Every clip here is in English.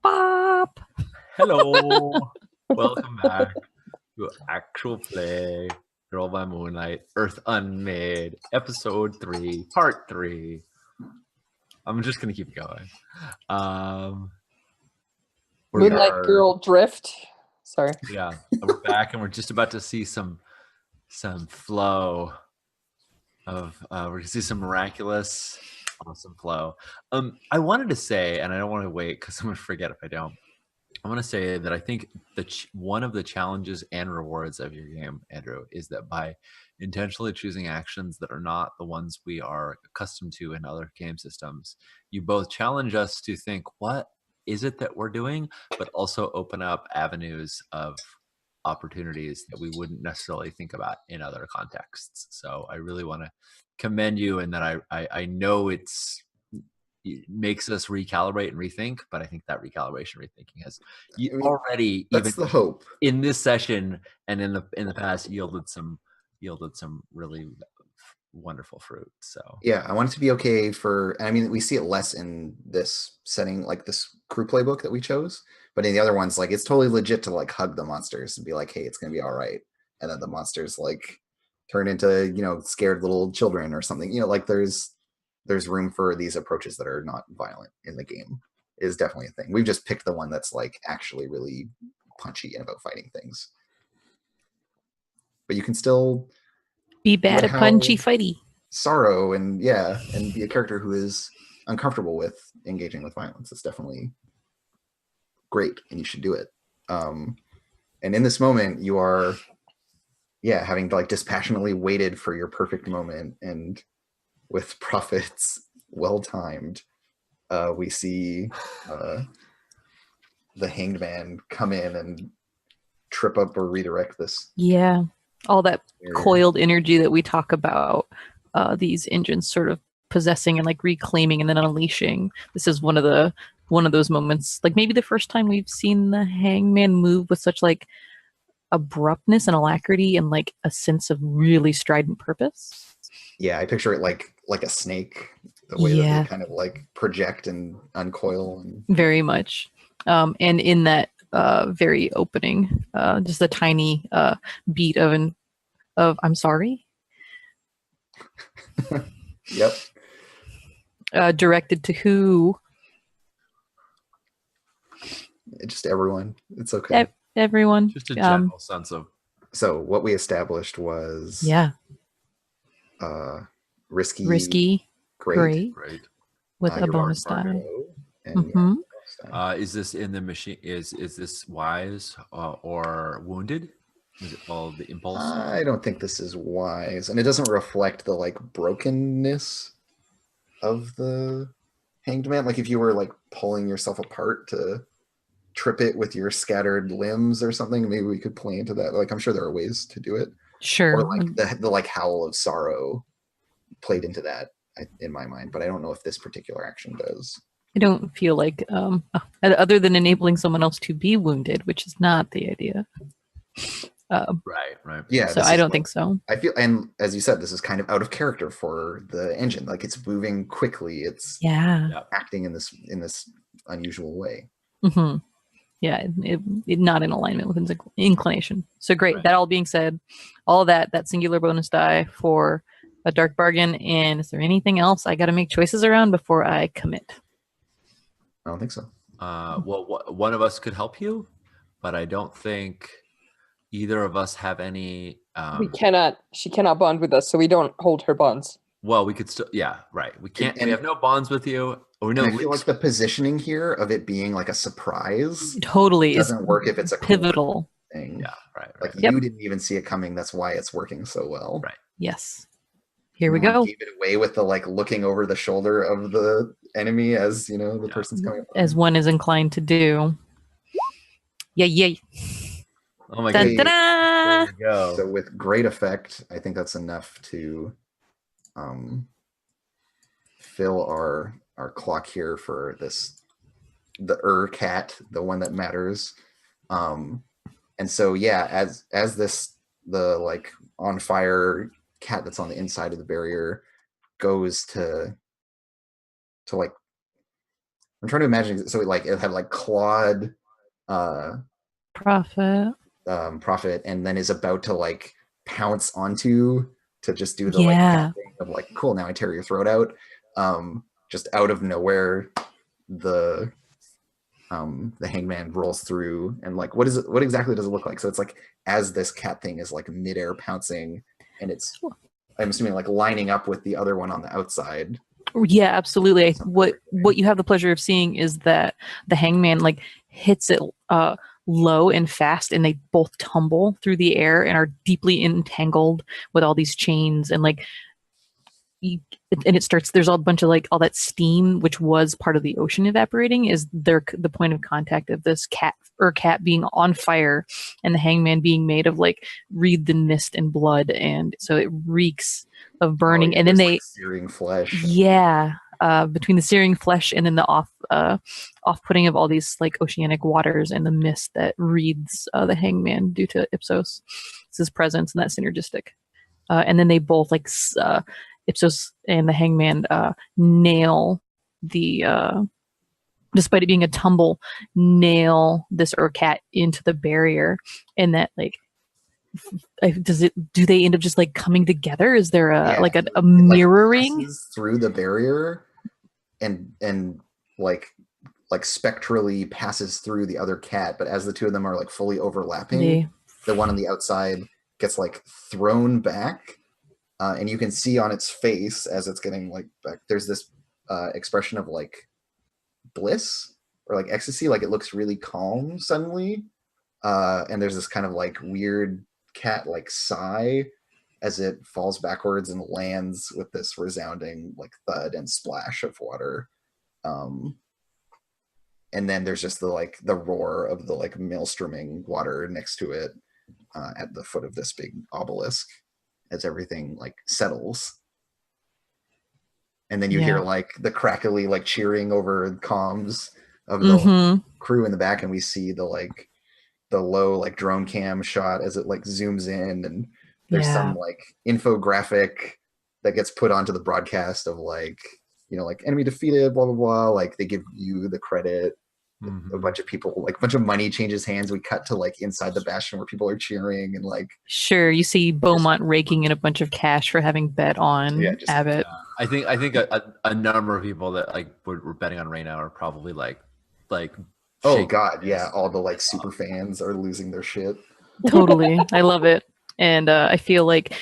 Bop. Hello. Welcome back to Actual Play, Girl by Moonlight, Earth Unmade, Episode 3, Part 3. I'm just going to keep going. Moonlight Girl Drift. Sorry. Yeah, we're back and we're just about to see some flow of, we're going to see some miraculous, awesome flow. I wanted to say, and I don't want to wait because I'm going to forget if I don't. I want to say that I think one of the challenges and rewards of your game, Andrew, is that by intentionally choosing actions that are not the ones we are accustomed to in other game systems, you both challenge us to think, what is it that we're doing, but also open up avenues of opportunities that we wouldn't necessarily think about in other contexts. So I really want to commend you, and that I know it makes us recalibrate and rethink, but I think that recalibration, rethinking has already, that's even the hope, in this session and in the past, yielded some really wonderful fruit. So yeah, I want it to be okay for, I mean, we see it less in this setting, like this crew playbook that we chose, but in the other ones, like, it's totally legit to like hug the monsters and be like, hey, it's gonna be all right, and then the monsters like turn into, you know, scared little children or something, you know, like there's room for these approaches that are not violent in the game is definitely a thing. We've just picked the one that's like actually really punchy and about fighting things. But you can still be bad at punchy fighty. Sorrow and be a character who is uncomfortable with engaging with violence. It's definitely great and you should do it. And in this moment you are having like dispassionately waited for your perfect moment, and with prophets well timed, we see the hanged man come in and trip up or redirect this. Yeah, all that coiled energy that we talk about, these engines sort of possessing and like reclaiming and then unleashing. This is one of those moments, like maybe the first time we've seen the hangman move with such like abruptness and alacrity and like a sense of really strident purpose. Yeah, I picture it like a snake, the way that they kind of like project and uncoil. And very much. And in that very opening, just a tiny beat of I'm sorry. Yep. Directed to who? Just everyone. It's okay. Everyone. Just a general sense of. So what we established was risky, great with a bonus die. Is this in the machine? Is this wise or wounded? Is it all the impulse? I don't think this is wise, and it doesn't reflect the like brokenness of the hanged man. Like if you were like pulling yourself apart to trip it with your scattered limbs or something, maybe we could play into that. Like I'm sure there are ways to do it. Sure. Or like the like howl of sorrow played into that in my mind, but I don't know if this particular action does. I don't feel like other than enabling someone else to be wounded, which is not the idea. Right. Yeah. So I don't think so. I feel, and as you said, this is kind of out of character for the engine. Like it's moving quickly. It's acting in this unusual way. Mm-hmm. Yeah, it not in alignment with inclination. So great. Right. That all being said, all of that singular bonus die for a dark bargain. And is there anything else I got to make choices around before I commit? I don't think so. Well, one of us could help you, but I don't think either of us have any. She cannot bond with us, so we don't hold her bonds. Well, we could still. Yeah, right. We can't. We have no bonds with you. Or no. I feel like the positioning here of it being like a surprise totally doesn't work if it's a pivotal thing. Yeah, right. Like you didn't even see it coming. That's why it's working so well. Right. Yes. Here we go. Gave it away with the like looking over the shoulder of the enemy as you know the person's coming up. As one is inclined to do. Yay. Oh my god. There we go. So with great effect, I think that's enough to fill our clock here for the cat, the one that matters. And so as the like on fire cat that's on the inside of the barrier goes to like I'm trying to imagine. So like it had like clawed Prophet. Prophet, and then is about to like pounce onto to just do the like Yeah. thing of like, cool, now I tear your throat out. Just out of nowhere, the hangman rolls through, and like, what is it? What exactly does it look like? So it's like as this cat thing is like midair pouncing, and it's, I'm assuming, like lining up with the other one on the outside. Yeah, absolutely. What you have the pleasure of seeing is that the hangman like hits it low and fast, and they both tumble through the air and are deeply entangled with all these chains, and like and it starts, there's all a bunch of like all that steam which was part of the ocean evaporating is the point of contact of this cat being on fire, and the hangman being made of like wreathed in mist and blood, and so it reeks of burning. And then they like searing flesh. Yeah, between the searing flesh and then the off-putting of all these like oceanic waters and the mist that wreathes the hangman due to Ipsos' presence, and that synergistic. And then they both like Ipsos and the hangman nail the despite it being a tumble, nail this Urcat into the barrier, and that like do they end up just like coming together? Is there like a mirroring like through the barrier and like spectrally passes through the other cat, but as the two of them are like fully overlapping, the one on the outside gets like thrown back, and you can see on its face as it's getting like back, there's this expression of like bliss or like ecstasy, like it looks really calm suddenly, and there's this kind of like weird cat like sigh as it falls backwards and lands with this resounding like thud and splash of water. And then there's just the roar of the like maelstroming water next to it, at the foot of this big obelisk, as everything like settles. And then you hear like the crackly like cheering over comms of the crew in the back, and we see the low like drone cam shot as it like zooms in, and there's some like infographic that gets put onto the broadcast of like, you know, like enemy defeated, blah blah blah, like they give you the credit. A bunch of people, like a bunch of money changes hands. We cut to like inside the bastion where people are cheering, and like you see Beaumont raking in a bunch of cash for having bet on Abbott. I think a number of people that like were betting on Reyna are probably like oh god, yeah, all the like super fans are losing their shit. Totally. I love it. And I feel like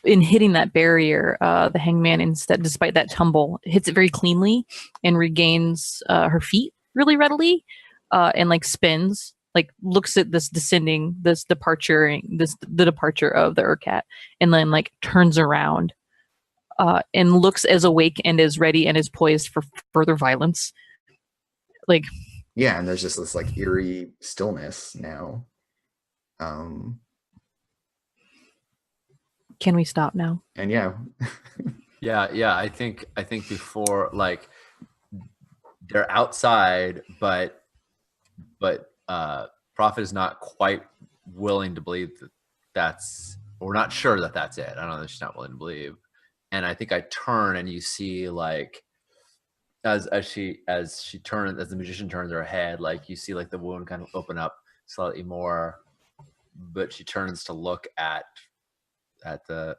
in hitting that barrier, the hangman, instead, despite that tumble, hits it very cleanly and regains her feet really readily, and like spins, like looks at the departure of the Urcat, and then like turns around and looks as awake and as ready and as poised for further violence. Like, yeah, and there's just this like eerie stillness now. Can we stop now? And yeah. I think before, like, they're outside, but Prophet is not quite willing to believe that's, we're not sure that that's it. I don't know that she's not willing to believe. And I think I turn, and you see like as the magician turns her head, like you see like the wound kind of open up slightly more, but she turns to look at the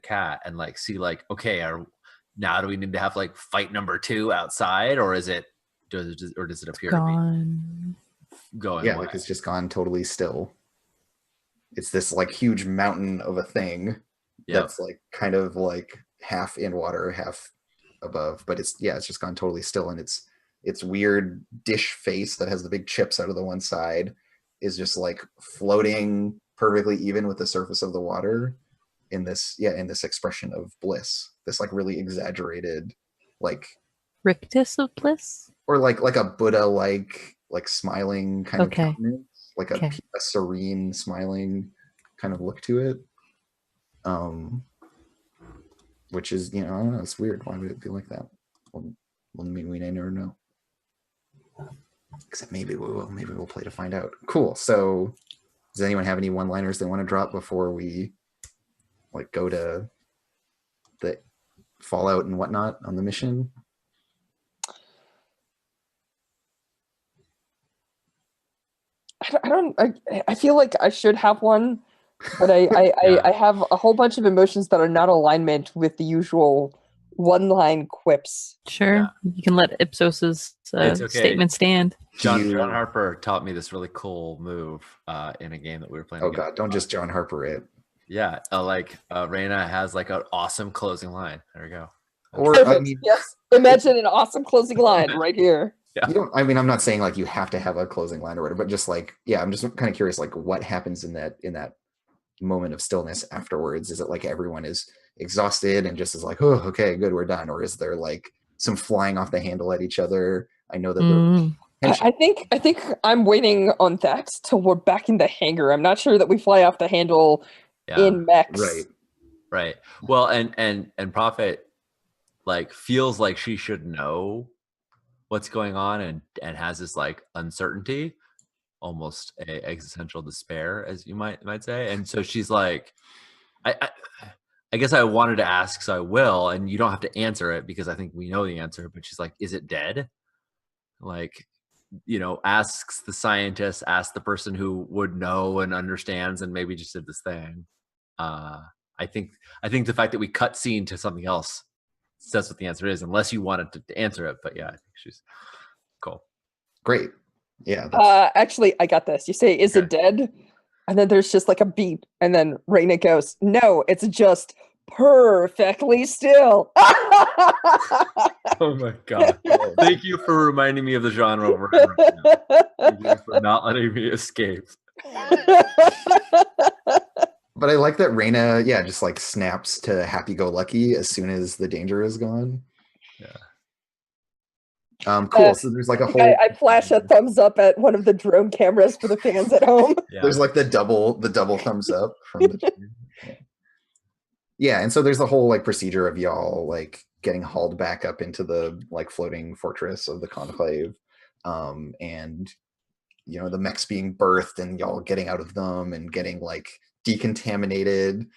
cat and like see like, okay, now do we need to have like fight number 2 outside, or does it appear to be going away? Like it's just gone totally still. It's this like huge mountain of a thing that's like kind of like half in water, half above, but it's just gone totally still, and its weird dish face that has the big chips out of the one side is just like floating perfectly even with the surface of the water in this expression of bliss, this like really exaggerated like rictus of bliss, or like a Buddha like smiling kind of countenance, like a serene smiling kind of look to it, which is, you know, I don't know, it's weird. Why would it be like that? Well, maybe we never know. Except maybe we will. Maybe we'll play to find out. Cool. So, does anyone have any one-liners they want to drop before we like go to the fallout and whatnot on the mission? I feel like I should have one, but Yeah. I have a whole bunch of emotions that are not alignment with the usual one-line quips. Sure, Yeah. you can let Ipsos's It's okay. statement stand. John You- Harper taught me this really cool move in a game that we were playing. Oh against. god, don't just John Harper it. Yeah, Reina has like an awesome closing line. There we go. Or I Perfect. mean, Yes. Imagine an awesome closing line right here. Yeah. you don't. I mean, I'm not saying like you have to have a closing line or whatever, but just like, yeah, I'm just kind of curious, like what happens in that moment of stillness afterwards. Is it like everyone is exhausted and just is like, oh, okay, good, we're done, or is there like some flying off the handle at each other? I know that the I think I'm waiting on that till we're back in the hangar. I'm not sure that we fly off the handle in mechs. Right. Well, and Prophet like feels like she should know what's going on and has this like uncertainty, almost a existential despair, as you might say. And so she's like, I guess I wanted to ask, so I will, and you don't have to answer it because I think we know the answer. But she's like, is it dead? Like, asks the scientist, asks the person who would know and understands and maybe just did this thing. I think the fact that we cut scene to something else says what the answer is, unless you wanted to answer it. But yeah, I think she's cool. Great. Yeah. Actually, I got this. You say, is it dead? And then there's just like a beat. And then Reina goes, no, it's just perfectly still. Oh my God. Thank you for reminding me of the genre we're in right now. Thank you for not letting me escape. But I like that Reina, yeah, just like snaps to happy-go-lucky as soon as the danger is gone. Yeah. Cool. So there's like a whole. I flash a thumbs up at one of the drone cameras for the fans at home. Yeah. There's like the double thumbs up from the. Yeah, and so there's the whole like procedure of y'all like getting hauled back up into the like floating fortress of the conclave, and the mechs being birthed and y'all getting out of them and getting like decontaminated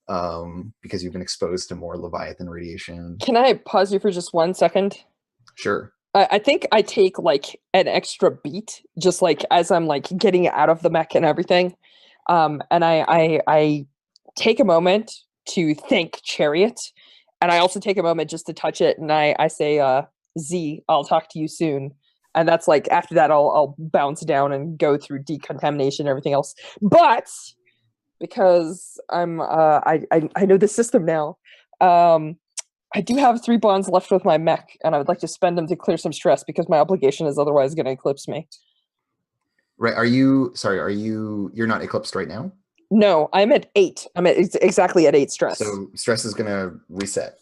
because you've been exposed to more Leviathan radiation. Can I pause you for just 1 second? Sure. I think I take like an extra beat, just like as I'm like getting out of the mech and everything, and I take a moment to thank Chariot, and I also take a moment just to touch it, and I say, Z, I'll talk to you soon. And that's like after that I'll bounce down and go through decontamination and everything else. But because I know the system now, I do have 3 bonds left with my mech, and I would like to spend them to clear some stress because my obligation is otherwise going to eclipse me. Right. You're not eclipsed right now? No, I'm at 8. I'm at exactly at 8 stress. So stress is going to reset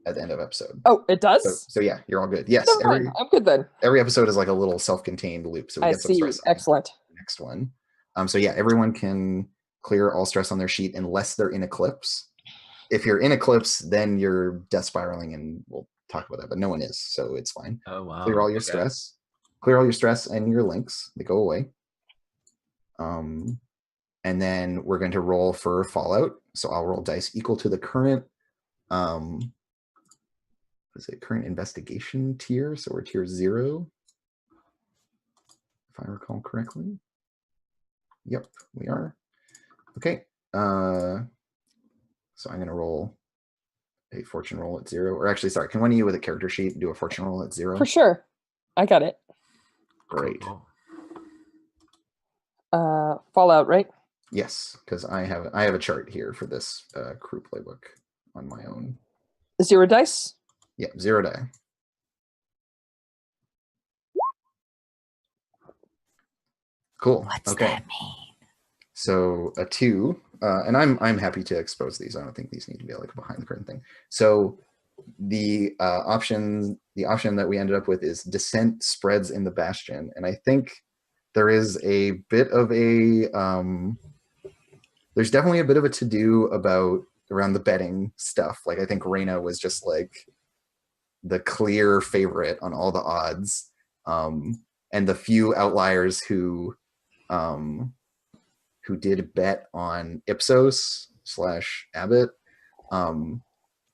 at the end of episode. Oh, it does? So yeah, you're all good. Yes. I'm good then. Every episode is like a little self-contained loop. So we get some stress. Excellent. Next one. So yeah, everyone can clear all stress on their sheet unless they're in eclipse. If you're in eclipse, then you're death spiraling, and we'll talk about that, but no one is, so it's fine. Oh wow. Clear all your stress. Clear all your stress and your links. They go away. And then we're going to roll for Fallout. So I'll roll dice equal to the current current investigation tier. So we're tier 0. If I recall correctly. Yep, we are. Okay. So I'm going to roll a fortune roll at 0. Or actually, sorry, can one of you with a character sheet do a fortune roll at 0? For sure. I got it. Great. Cool. Fallout, right? Yes, because I have a chart here for this crew playbook on my own. 0 dice? Yep, 0 die. Cool. What's okay. that mean? So a 2, and I'm happy to expose these. I don't think these need to be like a behind the curtain thing. So the option that we ended up with is descent spreads in the bastion, and I think there is a bit of a there's definitely a bit of a to-do around the betting stuff. Like I think Reina was just like the clear favorite on all the odds, and the few outliers who did bet on Ipsos/Abbott.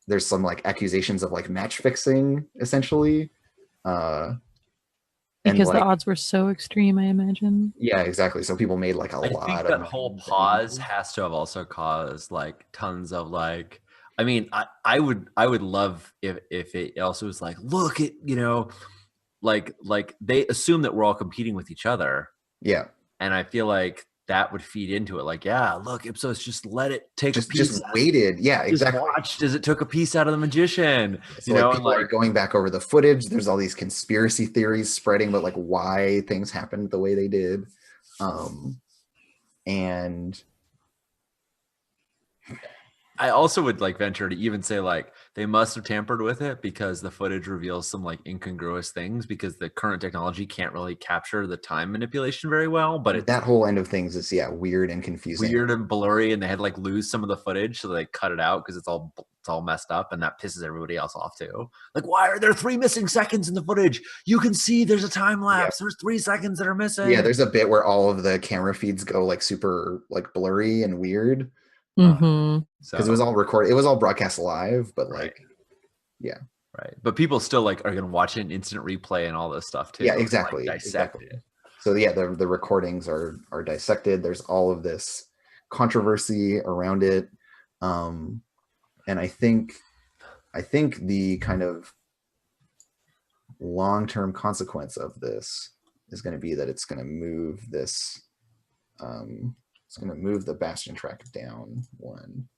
There's some like accusations of like match fixing essentially, And Because the like, odds were so extreme, I imagine. yeah, exactly. So people made like a I lot think of that money whole betting pause these. has to have also caused like tons of like. I mean, I would love if it also was like, look at like they assume that we're all competing with each other, Yeah, and I feel like that would feed into it. Like, yeah, look, Ipsos just let it take a piece. just waited. Yeah, Just exactly. watched as it took a piece out of the magician. So like people are going back over the footage. There's all these conspiracy theories spreading about like why things happened the way they did. And I also would like venture to even say like they must have tampered with it because the footage reveals some like incongruous things because the current technology can't really capture the time manipulation very well. But it's that whole end of things is weird and confusing. weird and blurry, and they had to like lose some of the footage, so they cut it out because it's all messed up, and that pisses everybody else off too. Like, why are there 3 missing seconds in the footage? You can see there's a time lapse. There's 3 seconds that are missing. Yeah, there's a bit where all of the camera feeds go like super like blurry and weird. Mm-hmm. Because it was all recorded, it was all broadcast live, but Right. like, yeah, right. But people still like are gonna watch it in instant replay and all this stuff too. yeah, and, exactly, like, dissect exactly. it. So yeah, the recordings are dissected. There's all of this controversy around it, and I think the kind of long-term consequence of this is going to be that it's going to move this. It's going to move the Bastion track down 1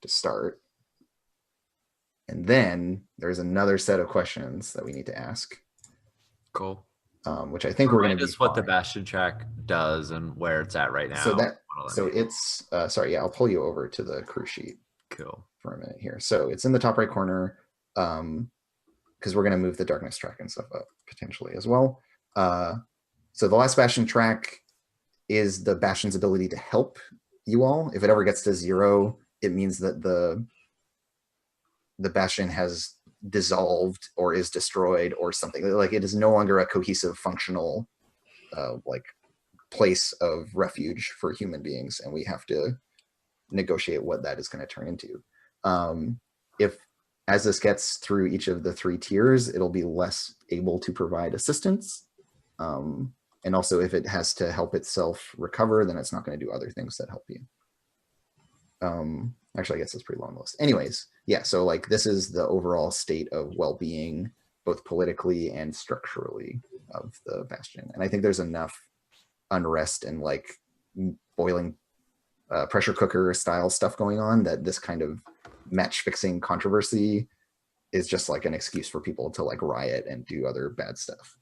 to start. And then there's another set of questions that we need to ask. Cool. Which I think we're going to be just what the Bastion track does and where it's at right now. So it's sorry, yeah, I'll pull you over to the crew sheet. Cool. For a minute here. So it's in the top right corner, because we're going to move the darkness track and stuff up potentially as well. So the last Bastion track is the Bastion's ability to help you all. If it ever gets to 0, it means that the Bastion has dissolved or is destroyed or something. Like it is no longer a cohesive, functional, like place of refuge for human beings, and we have to negotiate what that is going to turn into. If as this gets through each of the 3 tiers, it'll be less able to provide assistance. And also if it has to help itself recover, then it's not going to do other things that help you. Actually, I guess it's pretty long list. Anyways, yeah, so like this is the overall state of well-being, both politically and structurally, of the Bastion. And I think there's enough unrest and like boiling pressure cooker style stuff going on that this kind of match fixing controversy is just like an excuse for people to like riot and do other bad stuff.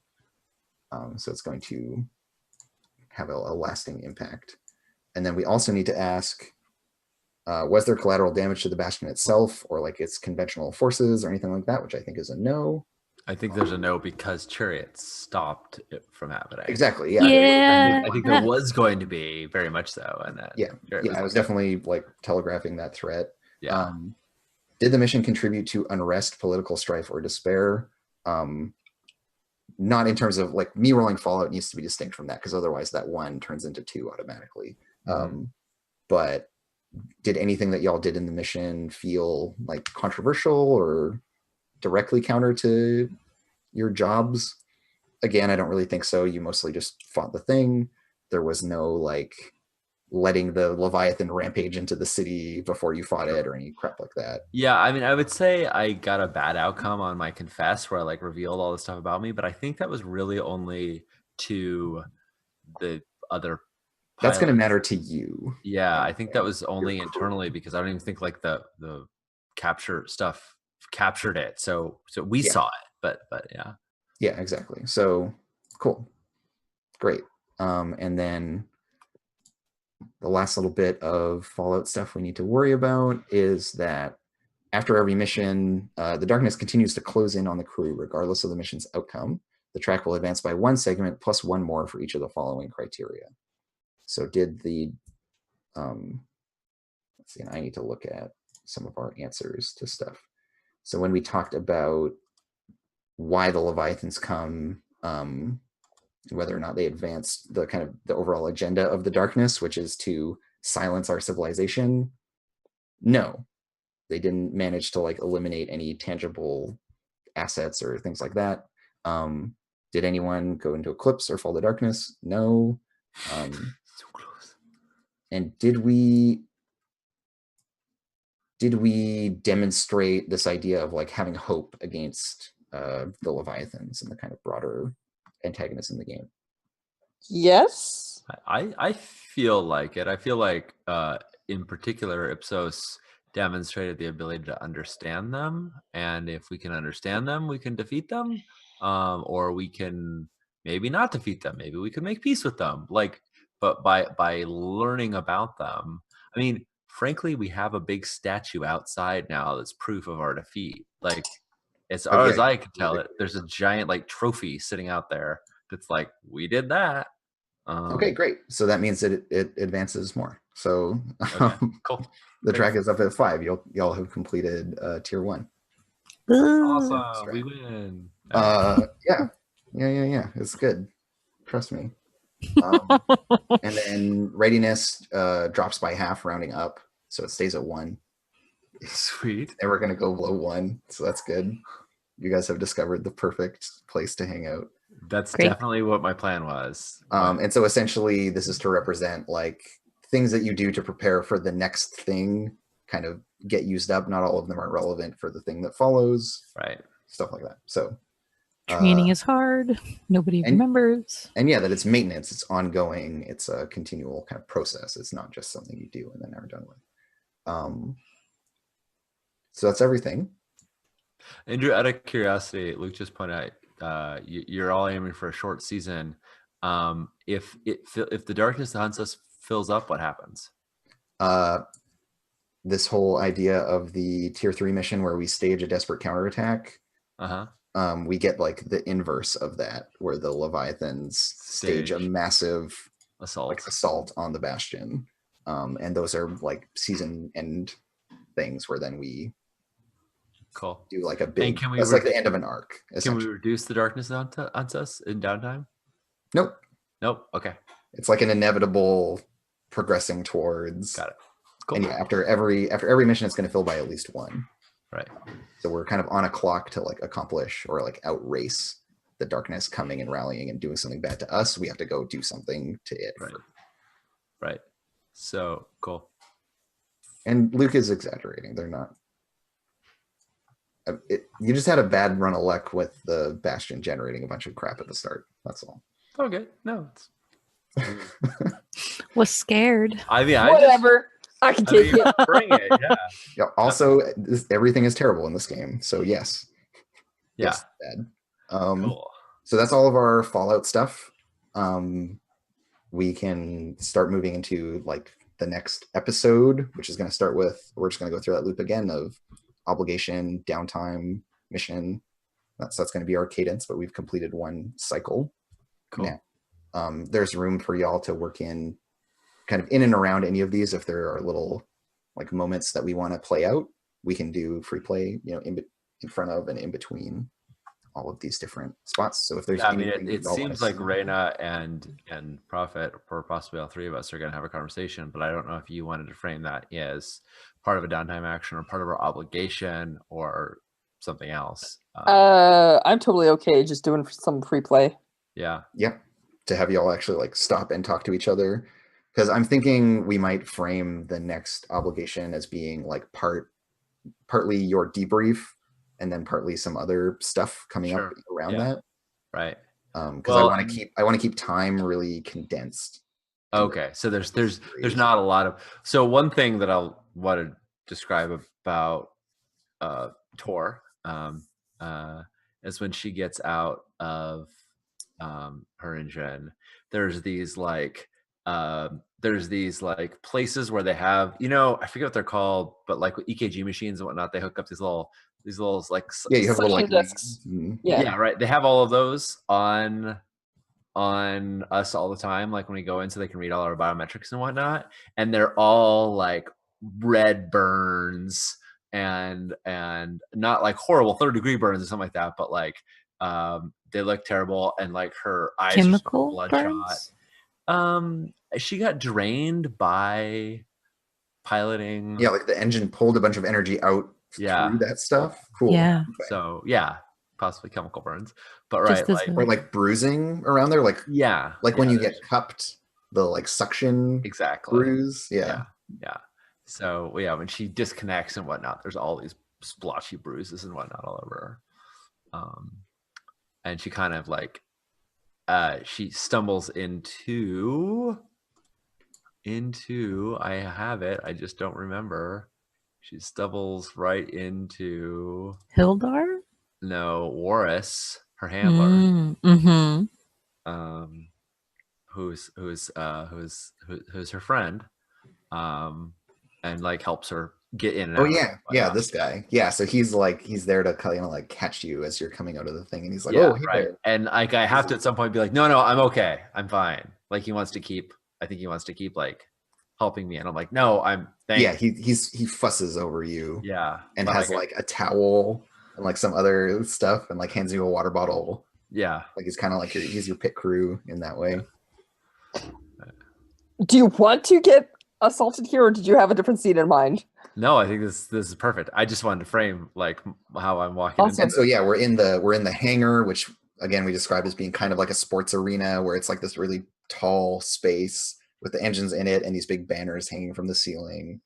So it's going to have a lasting impact. And then we also need to ask, was there collateral damage to the Bastion itself or like its conventional forces or anything like that, which I think is a no. I think there's a no because Chariot stopped it from happening. Exactly. Yeah. Yeah. I think there was going to be very much so, and that I was definitely like telegraphing that threat. Yeah. Did the mission contribute to unrest, political strife, or despair? Not in terms of like me rolling Fallout needs to be distinct from that, because otherwise that 1 turns into 2 automatically. But did anything that y'all did in the mission feel like controversial or directly counter to your jobs? Again, I don't really think so. You mostly just fought the thing. There was no like letting the Leviathan rampage into the city before you fought it or any crap like that. Yeah, I mean, I would say I got a bad outcome on my confess where I like revealed all this stuff about me, but I think that was really only to the other That's going to pilots. matter to you. Yeah, I think that was only internally because I don't even think like the capture stuff captured it. So we saw it, but yeah. Yeah, exactly. So cool. Great. And then the last little bit of Fallout stuff we need to worry about is that after every mission, the darkness continues to close in on the crew regardless of the mission's outcome. The track will advance by 1 segment plus 1 more for each of the following criteria. So did the, let's see, and I need to look at some of our answers to stuff. So when we talked about why the Leviathans come, whether or not they advanced the kind of the overall agenda of the darkness, which is to silence our civilization, no, they didn't manage to like eliminate any tangible assets or things like that. Did anyone go into Eclipse or Fall to Darkness? No. So close. And did we demonstrate this idea of like having hope against the Leviathans and the kind of broader antagonists in the game? Yes. I feel like it. I feel like in particular Ipsos demonstrated the ability to understand them, and if we can understand them, we can defeat them, or we can maybe not defeat them. Maybe we can make peace with them. Like, but by learning about them, I mean, frankly, we have a big statue outside now that's proof of our defeat. Like, as far as I can tell it, there's a giant like trophy sitting out there that's like, we did that. Okay, great. So that means that it advances more. So Okay, cool. The track is up at 5. Y'all have completed tier 1. Awesome. We win. Yeah. It's good. Trust me. And then readiness drops by half, rounding up, so it stays at 1. Sweet. And we're gonna go below 1, so that's good. You guys have discovered the perfect place to hang out. That's definitely what my plan was. And so essentially this is to represent like things that you do to prepare for the next thing kind of get used up. Not all of them are relevant for the thing that follows. Right. Stuff like that. So training is hard. Nobody remembers. And yeah, that it's maintenance. It's ongoing. It's a continual kind of process. It's not just something you do and then are done with. So that's everything. Andrew, out of curiosity, Luke just pointed out you're all aiming for a short season. If the darkness that hunts us fills up, what happens? This whole idea of the tier 3 mission where we stage a desperate counterattack. We get like the inverse of that, where the Leviathans stage a massive assault on the Bastion. And those are like season end things where then we do like a big, that's like the end of an arc. Can we reduce the darkness on us in downtime? Nope. Okay. It's like an inevitable progressing towards. Got it. Cool. And yeah, after every mission, it's going to fill by at least 1. Right. So we're kind of on a clock to like accomplish or like outrace the darkness coming and rallying and doing something bad to us. We have to go do something to it. Right. So cool. And Luke is exaggerating. They're not. You just had a bad run of luck with the Bastion generating a bunch of crap at the start. That's all. Okay. No. Was scared. I mean, whatever. I can take it. Bring it. Yeah. Also, everything is terrible in this game. So yes. Yeah. Yes, bad. Cool. So that's all of our Fallout stuff. We can start moving into like the next episode, which is going to start with, we're just going to go through that loop again of obligation, downtime, mission. That's going to be our cadence, but we've completed 1 cycle. Cool. Now, there's room for y'all to work in kind of in and around any of these. If there are little like moments that we want to play out, we can do free play, in front of and in between all of these different spots. So if there's it seems like Reyna and Prophet, or possibly all 3 of us, are going to have a conversation, but I don't know if you wanted to frame that as part of a downtime action or part of our obligation or something else. I'm totally okay just doing some free play. Yeah. To have y'all actually like stop and talk to each other, because I'm thinking we might frame the next obligation as being like partly your debrief and then partly some other stuff coming up around that. Right. Because I want to keep time really condensed. Okay. So there's not a lot of, so one thing that I'll want to describe about Tor is when she gets out of her engine, there's these places where they have, I forget what they're called, but like with EKG machines and whatnot, they hook up these little like you have little like discs. Yeah, right. They have all of those on us all the time, like when we go in, so they can read all our biometrics and whatnot, and they're all like red burns and not like horrible 3rd-degree burns or something like that, but like they look terrible, and like her eyes chemical are bloodshot. burns? She got drained by piloting. Yeah, like the engine pulled a bunch of energy out through that stuff. Cool. Yeah. So yeah, possibly chemical burns. But Just right, as like Or like bruising around there, like yeah, when yeah, you get cupped, the like suction exactly. bruise. Yeah. Yeah. So yeah, when she disconnects and whatnot, there's all these splotchy bruises and whatnot all over her. And she kind of like she stumbles into I have it. I just don't remember. She stumbles right into Hildar? Warris, her handler. Mm-hmm. Who's her friend, and like helps her get in and Oh out. yeah, this guy. Yeah, so he's there to kind of like catch you as you're coming out of the thing, and he's like, Yeah, "Oh, hey right. there." And like I have to at some point be like, no, I'm okay, I'm fine. Like he wants to keep. I think he wants to keep like helping me, and I'm like, no, I'm. Yeah, he fusses over you. Yeah, and but has like a towel and like some other stuff, and like hands you a water bottle. Yeah, Like he's kind of like he's your pit crew in that way. Do you want to get assaulted here, or did you have a different scene in mind? no, I think this is perfect. I just wanted to frame like how I'm walking. Awesome. And so yeah, we're in the hangar, which again we described as being kind of like a sports arena, where it's like this really tall space with the engines in it and these big banners hanging from the ceiling.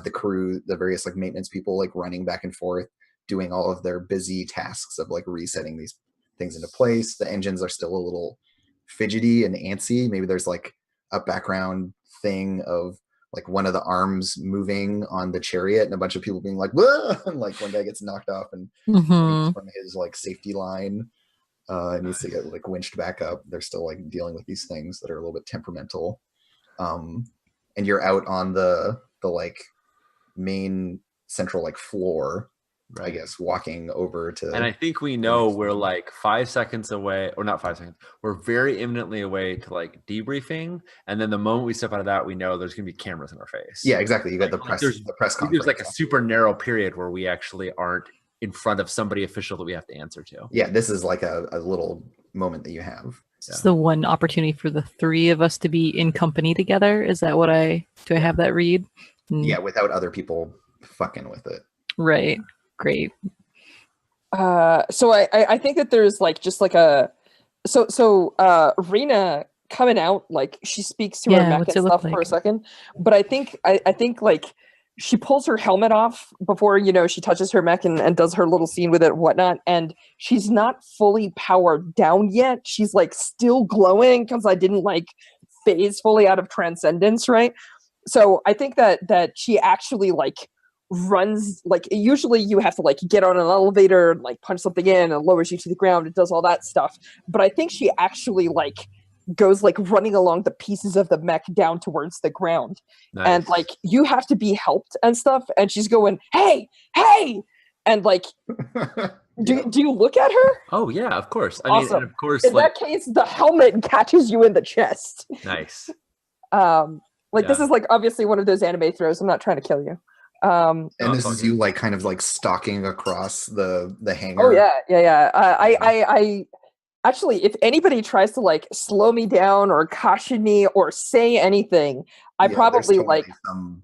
The crew, the various like maintenance people, like running back and forth, doing all of their busy tasks of like resetting these things into place. The engines are still a little fidgety and antsy. Maybe there's like a background thing of like one of the arms moving on the chariot and a bunch of people being like, whoa, and like one guy gets knocked off and from his like safety line and needs to get like winched back up. They're still like dealing with these things that are a little bit temperamental. And you're out on the like main central like floor, Right. I guess, walking over to. And I think we know we're like 5 seconds away, or not 5 seconds. We're very imminently away to like debriefing, and then the moment we step out of that, we know there's gonna be cameras in our face. Yeah, exactly. You got the press conference. There's like a super narrow period where we actually aren't in front of somebody official that we have to answer to. Yeah, this is like a little moment that you have. It's the one opportunity for the three of us to be in company together. Is that what I have that read? Yeah, without other people fucking with it. Right. Great. So I think that there's like just like a Rena coming out, like she speaks to her mech and stuff for a second, but I think like she pulls her helmet off before she touches her mech and does her little scene with it and whatnot, and she's not fully powered down yet. She's like still glowing because I didn't like phase fully out of transcendence, right? So I think that she actually like runs, like usually you have to like get on an elevator and like punch something in and lowers you to the ground. It does all that stuff, but I think she actually like goes like running along the pieces of the mech down towards the ground. Nice. And like you have to be helped and stuff, and she's going, hey, and like do you look at her? Oh yeah, of course. I awesome. mean, and of course, in that case the helmet catches you in the chest. Nice. This is like obviously one of those anime throws. I'm not trying to kill you. And this is you like kind of like stalking across the hangar. Oh yeah. I actually, if anybody tries to like slow me down or caution me or say anything, I probably like some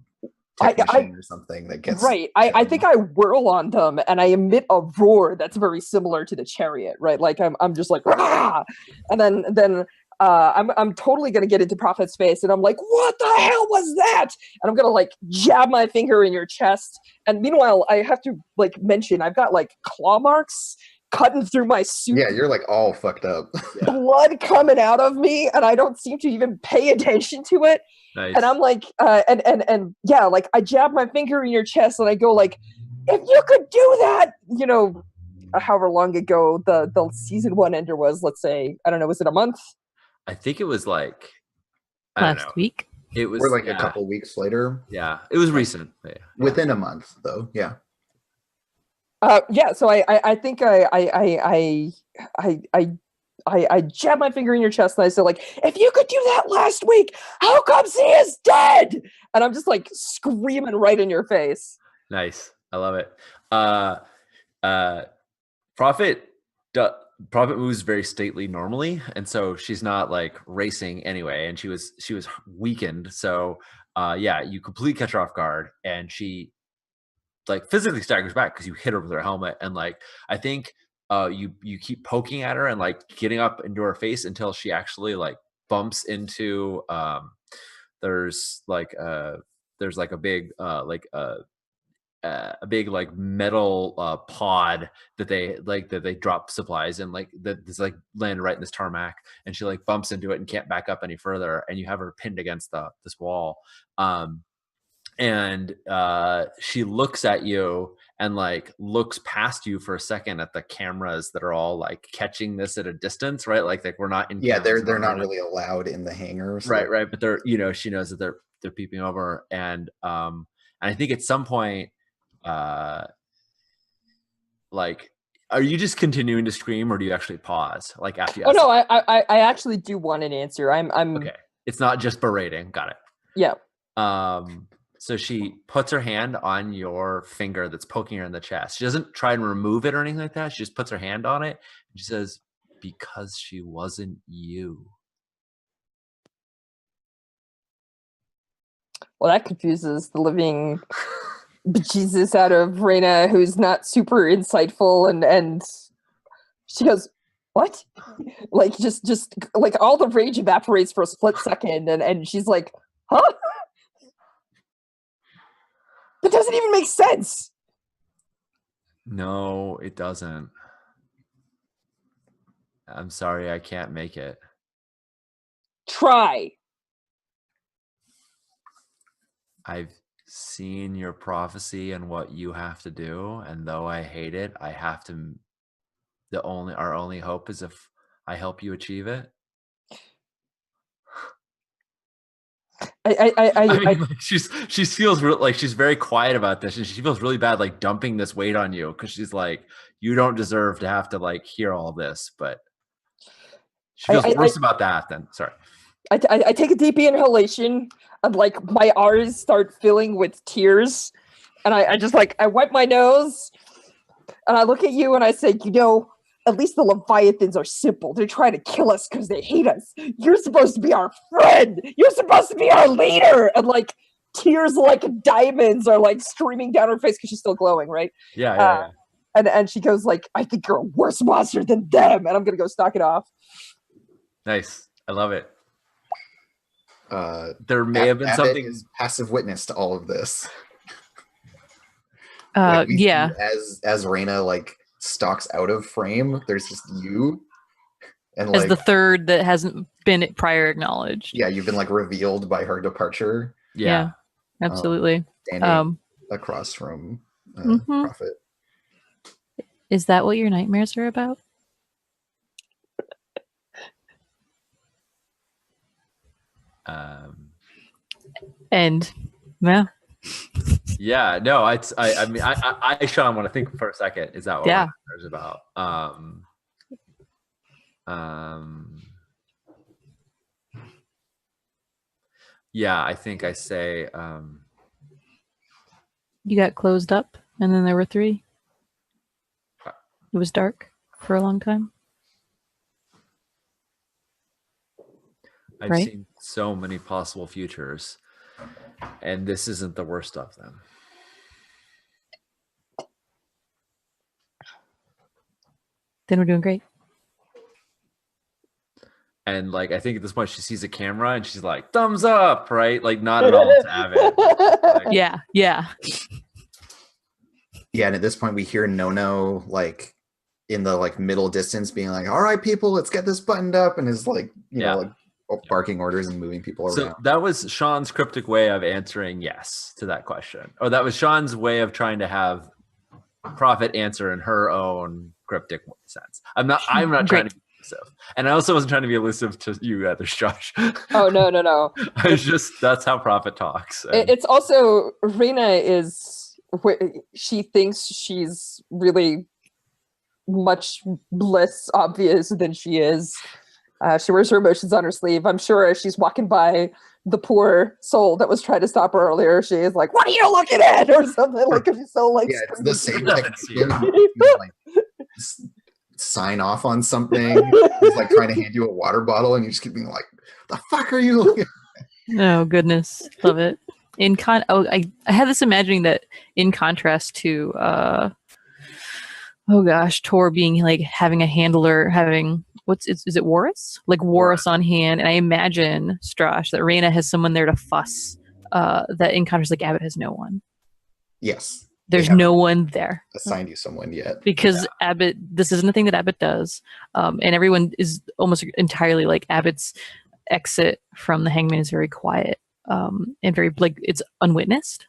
technician or something that gets right. I think I whirl on them and I emit a roar that's very similar to the chariot, right? Like I'm just like rah! And then I'm totally gonna get into Prophet's face, and I'm like, "What the hell was that?" And I'm gonna like jab my finger in your chest. And meanwhile, I have to like mention I've got like claw marks cutting through my suit. Yeah, you're like all fucked up. Blood coming out of me, and I don't seem to even pay attention to it. Nice. And I'm like, and yeah, like I jab my finger in your chest, and I go like, "If you could do that, however long ago the season 1 ender was, let's say, I don't know, was it a month?" I think it was like last week. It was like a couple weeks later. Yeah, it was recent. Yeah. Within a month, though. Yeah. So I think I jab my finger in your chest and I said like, if you could do that last week, how come he is dead? And I'm just like screaming right in your face. Nice, I love it. Prophet moves very stately normally, and so she's not like racing anyway, and she was weakened. So you completely catch her off guard, and she like physically staggers back because you hit her with her helmet. And like I think you keep poking at her and like getting up into her face until she actually like bumps into there's like a big a big like metal pod that they drop supplies in, like that is like landed right in this tarmac, and she like bumps into it and can't back up any further, and you have her pinned against this wall, and she looks at you and like looks past you for a second at the cameras that are all like catching this at a distance, right? Like we're not in. Yeah, they're not really allowed in the hangar. So. Right. But they're, she knows that they're peeping over, and I think at some point, like, are you just continuing to scream, or do you actually pause? Like after you? Oh no, I actually do want an answer. I'm okay. It's not just berating. Got it. Yeah. So she puts her hand on your finger that's poking her in the chest. She doesn't try and remove it or anything like that. She just puts her hand on it, and she says, "Because she wasn't you." Well, that confuses the living bejesus out of Raina, who's not super insightful, and she goes, "What?" Like just like all the rage evaporates for a split second, and she's like, "Huh?" That doesn't even make sense. No, it doesn't. I'm sorry, I can't make it. Try. I've seen your prophecy and what you have to do, and though I hate it, I have to. Our only hope is if I help you achieve it. I mean, she feels like she's very quiet about this, and she feels really bad like dumping this weight on you, because she's like, you don't deserve to have to like hear all this, but she feels worse about that than sorry. I take a deep inhalation, and like my eyes start filling with tears, and I just like I wipe my nose, and I look at you and I say, at least the Leviathans are simple. They're trying to kill us because they hate us. You're supposed to be our friend. You're supposed to be our leader. And like tears like diamonds are like streaming down her face because she's still glowing, right? Yeah. And she goes like, I think you're a worse monster than them. And I'm going to go stock it off. Nice. I love it. There may have been something is passive witness to all of this. Yeah. As Raina like stalks out of frame, there's just you, and as like the third that hasn't been prior acknowledged. Yeah, you've been like revealed by her departure. Yeah, absolutely. Standing across from Prophet. Is that what your nightmares are about? And yeah. Yeah, no, I mean, Sean, want to think for a second. Is that what there's about? Yeah, I think I say. You got closed up, and then there were 3. It was dark for a long time. I've seen so many possible futures, and this isn't the worst of them. Then we're doing great. And like, I think at this point she sees a camera and she's like, thumbs up, right? Like not at all to Avid. Like, yeah. Yeah, and at this point we hear Nono like in the like middle distance being like, all right, people, let's get this buttoned up, and is like, you know, like barking orders and moving people around. So that was Sean's cryptic way of answering yes to that question. Or that was Sean's way of trying to have Prophet answer in her own cryptic sense. I'm not trying to be elusive. And I also wasn't trying to be elusive to you either, Josh. Oh, no. That's how Prophet talks. It's also, Raina she thinks she's really much less obvious than she is. She wears her emotions on her sleeve. I'm sure as she's walking by the poor soul that was trying to stop her earlier, she is like, "What are you looking at?" or something. Like, if she's so like, yeah, it's the same technique. Like, sign off on something. He's like trying to hand you a water bottle, and you just keep being like, "The fuck are you looking at?" Oh goodness, love it. I had this imagining that in contrast to Oh gosh, Tor being like having a handler, having is it Warris? Like Warris on hand, and I imagine Strash that Reyna has someone there to fuss. That encounters like Abbott has no one. Yes. There's no one there. Assigned you someone yet. Because Abbott, this isn't a thing that Abbott does, and everyone is almost entirely like Abbott's exit from the Hangman is very quiet and very like it's unwitnessed.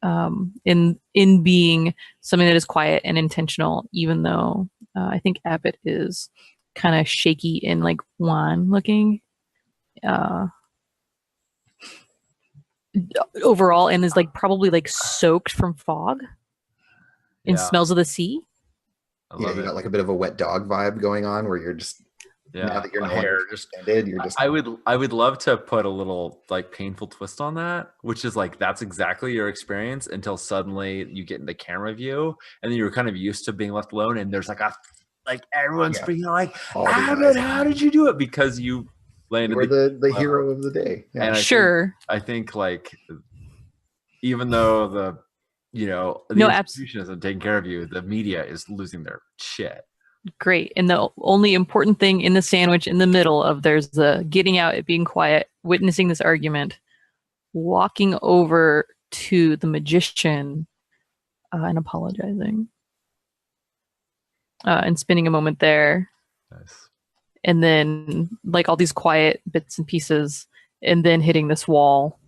In being something that is quiet and intentional, even though I think Abbott is kind of shaky and like wan looking overall, and is like probably like soaked from fog and smells of the sea. Yeah, you got like a bit of a wet dog vibe going on where you're just now that your hair just ended, you're just. I would love to put a little like painful twist on that, which is like that's exactly your experience until suddenly you get into camera view, and then you're kind of used to being left alone, and there's like everyone's being like, Abbott, how did you do it? Because you landed. You were the hero of the day. Yeah. And I think like even though the institution isn't taking care of you, the media is losing their shit. Great. And the only important thing in the sandwich in the middle of there's the getting out, it being quiet, witnessing this argument, walking over to the magician and apologizing and spending a moment there. Nice. And then like all these quiet bits and pieces and then hitting this wall.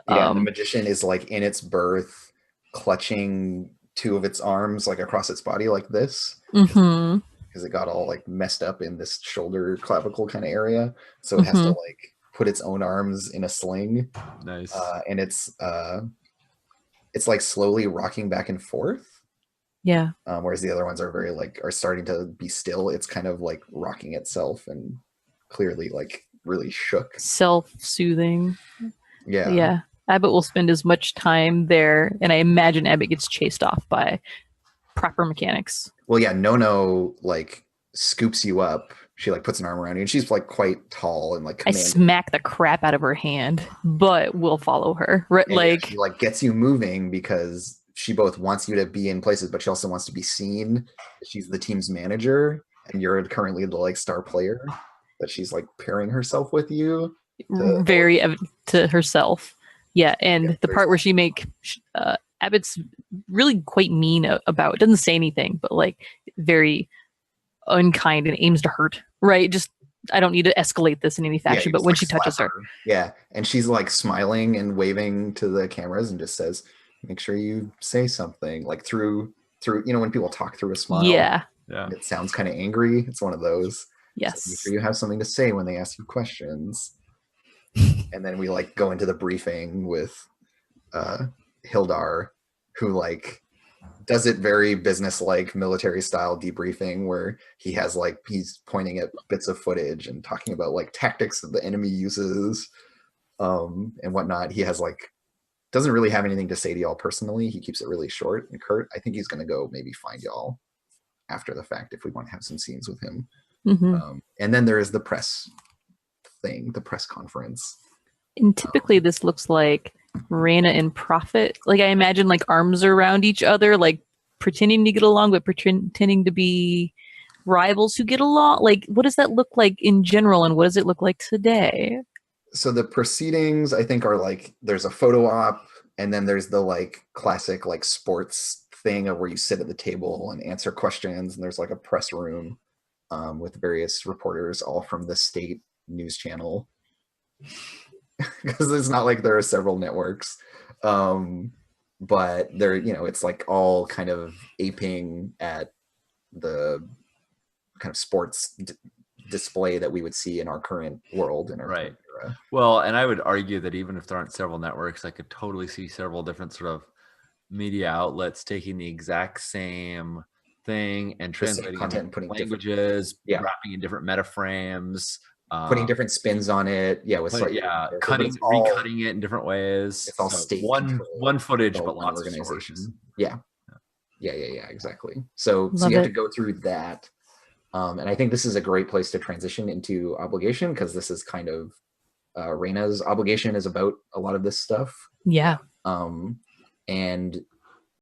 Yeah, the magician is like in its birth, clutching two of its arms like across its body like this because it got all like messed up in this shoulder clavicle kind of area, so it has to like put its own arms in a sling. Nice. And it's like slowly rocking back and forth, whereas the other ones are starting to be still. It's kind of like rocking itself and clearly like really shook, self-soothing. Yeah, Abbott will spend as much time there, and I imagine Abbott gets chased off by proper mechanics. Well, yeah, Nono like scoops you up. She like puts an arm around you, and she's like quite tall and like I smack the crap out of her hand, but we'll follow her. Right, like she like gets you moving because she both wants you to be in places, but she also wants to be seen. She's the team's manager, and you're currently the like star player that she's like pairing herself with you. Very evident to herself. Yeah, and the part where she Abbott's really quite mean about it. Doesn't say anything, but like very unkind and aims to hurt. Right? Just I don't need to escalate this in any fashion, but when like she touches her. Yeah, and she's like smiling and waving to the cameras and just says, "Make sure you say something." Like through when people talk through a smile. Yeah. It sounds kind of angry. It's one of those. Yes. So make sure you have something to say when they ask you questions. And then we like go into the briefing with Hildar, who like does it very business-like military style debriefing where he's pointing at bits of footage and talking about like tactics that the enemy uses and whatnot. He has like doesn't really have anything to say to y'all personally. He keeps it really short and curt. I think he's gonna go maybe find y'all after the fact if we want to have some scenes with him. And then there is the press thing, the press conference. And typically this looks like Reyna and Prophet, like I imagine like arms around each other, like pretending to get along, but pretending to be rivals who get along. Like, what does that look like in general, and what does it look like today? So the proceedings, I think, are like there's a photo op, and then there's the like classic like sports thing of where you sit at the table and answer questions, and there's like a press room with various reporters, all from the state news channel. Because it's not like there are several networks, but there, it's like all kind of aping at the kind of sports display that we would see in our current world in our current era. Well, and I would argue that even if there aren't several networks, I could totally see several different sort of media outlets taking the exact same thing and translating content and putting languages, wrapping in different metaframes. Putting different spins on it, recutting it in different ways. It's all state one footage, but lots of organizations. sources. Yeah, exactly. So you have to go through that, and I think this is a great place to transition into obligation because this is kind of Reyna's obligation is about a lot of this stuff. Yeah. And